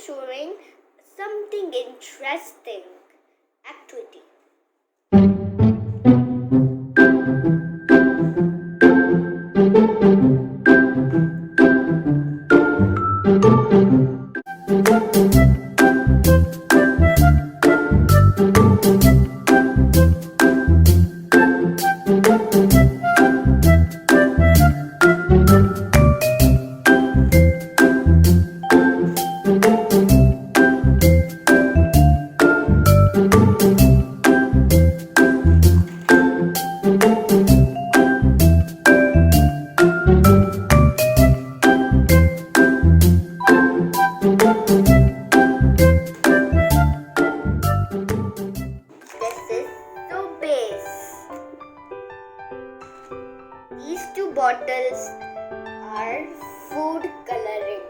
showing something interesting activity. This is soap base. These two bottles are food coloring.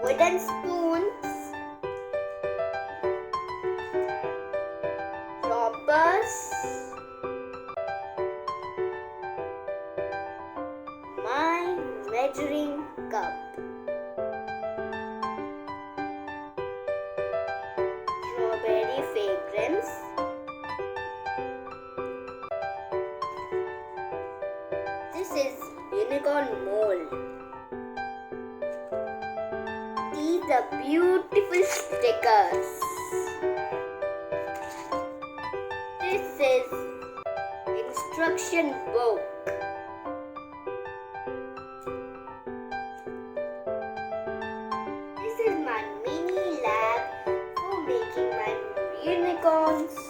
Wooden spoons, choppers, my measuring cup, strawberry fragrance, this is unicorn mold. These are beautiful stickers. This is instruction book. This is my mini lab for making my unicorns.